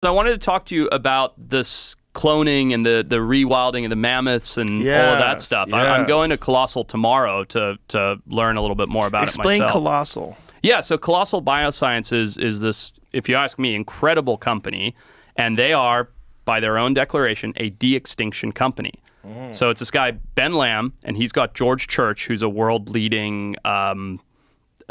I wanted to talk to you about this cloning and the rewilding of the mammoths and all of that stuff. Yes. I'm going to Colossal tomorrow to learn a little bit more about it myself. Explain Colossal. Yeah, so Colossal Biosciences is this, if you ask me, incredible company, and they are, by their own declaration, a de-extinction company. So it's this guy, Ben Lamb, and he's got George Church, who's a world-leading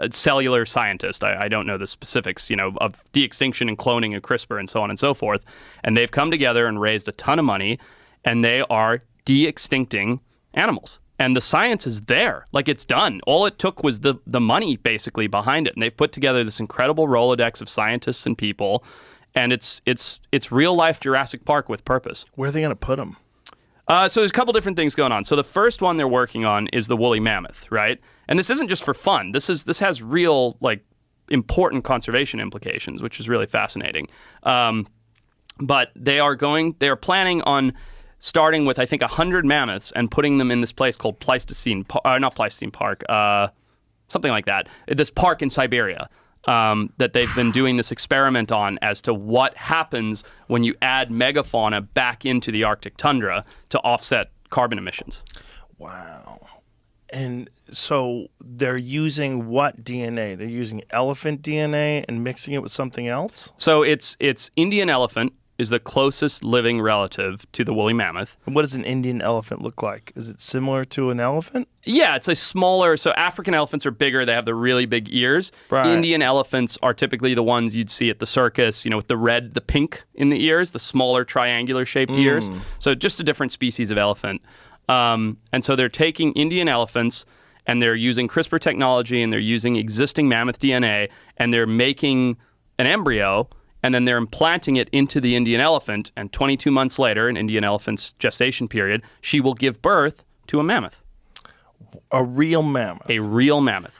cellular scientist. I don't know the specifics, of de-extinction and cloning and CRISPR and so on and so forth. And they've come together and raised a ton of money, and they are de-extincting animals. And the science is there. Like, it's done. All it took was the money, basically, behind it. And they've put together this incredible Rolodex of scientists and people, and it's real-life Jurassic Park with purpose. Where are they going to put them? So there's a couple different things going on. So the first one they're working on is the woolly mammoth, right? And this isn't just for fun. This has real, important conservation implications, which is really fascinating. But they are planning on starting with, I think, 100 mammoths and putting them in this place called not Pleistocene Park, something like that. This park in Siberia. That they've been doing this experiment on as to what happens when you add megafauna back into the Arctic tundra to offset carbon emissions. Wow. And so they're using what DNA? They're using elephant DNA and mixing it with something else? So it's Indian elephant is the closest living relative to the woolly mammoth. And what does an Indian elephant look like? Is it similar to an elephant? Yeah, it's a smaller. So African elephants are bigger. They have the really big ears. Right. Indian elephants are typically the ones you'd see at the circus, with the pink in the ears, the smaller triangular shaped ears. So just a different species of elephant. And so they're taking Indian elephants and they're using CRISPR technology and they're using existing mammoth DNA and they're making an embryo and then they're implanting it into the Indian elephant, and 22 months later, an Indian elephant's gestation period, she will give birth to a mammoth. A real mammoth? A real mammoth.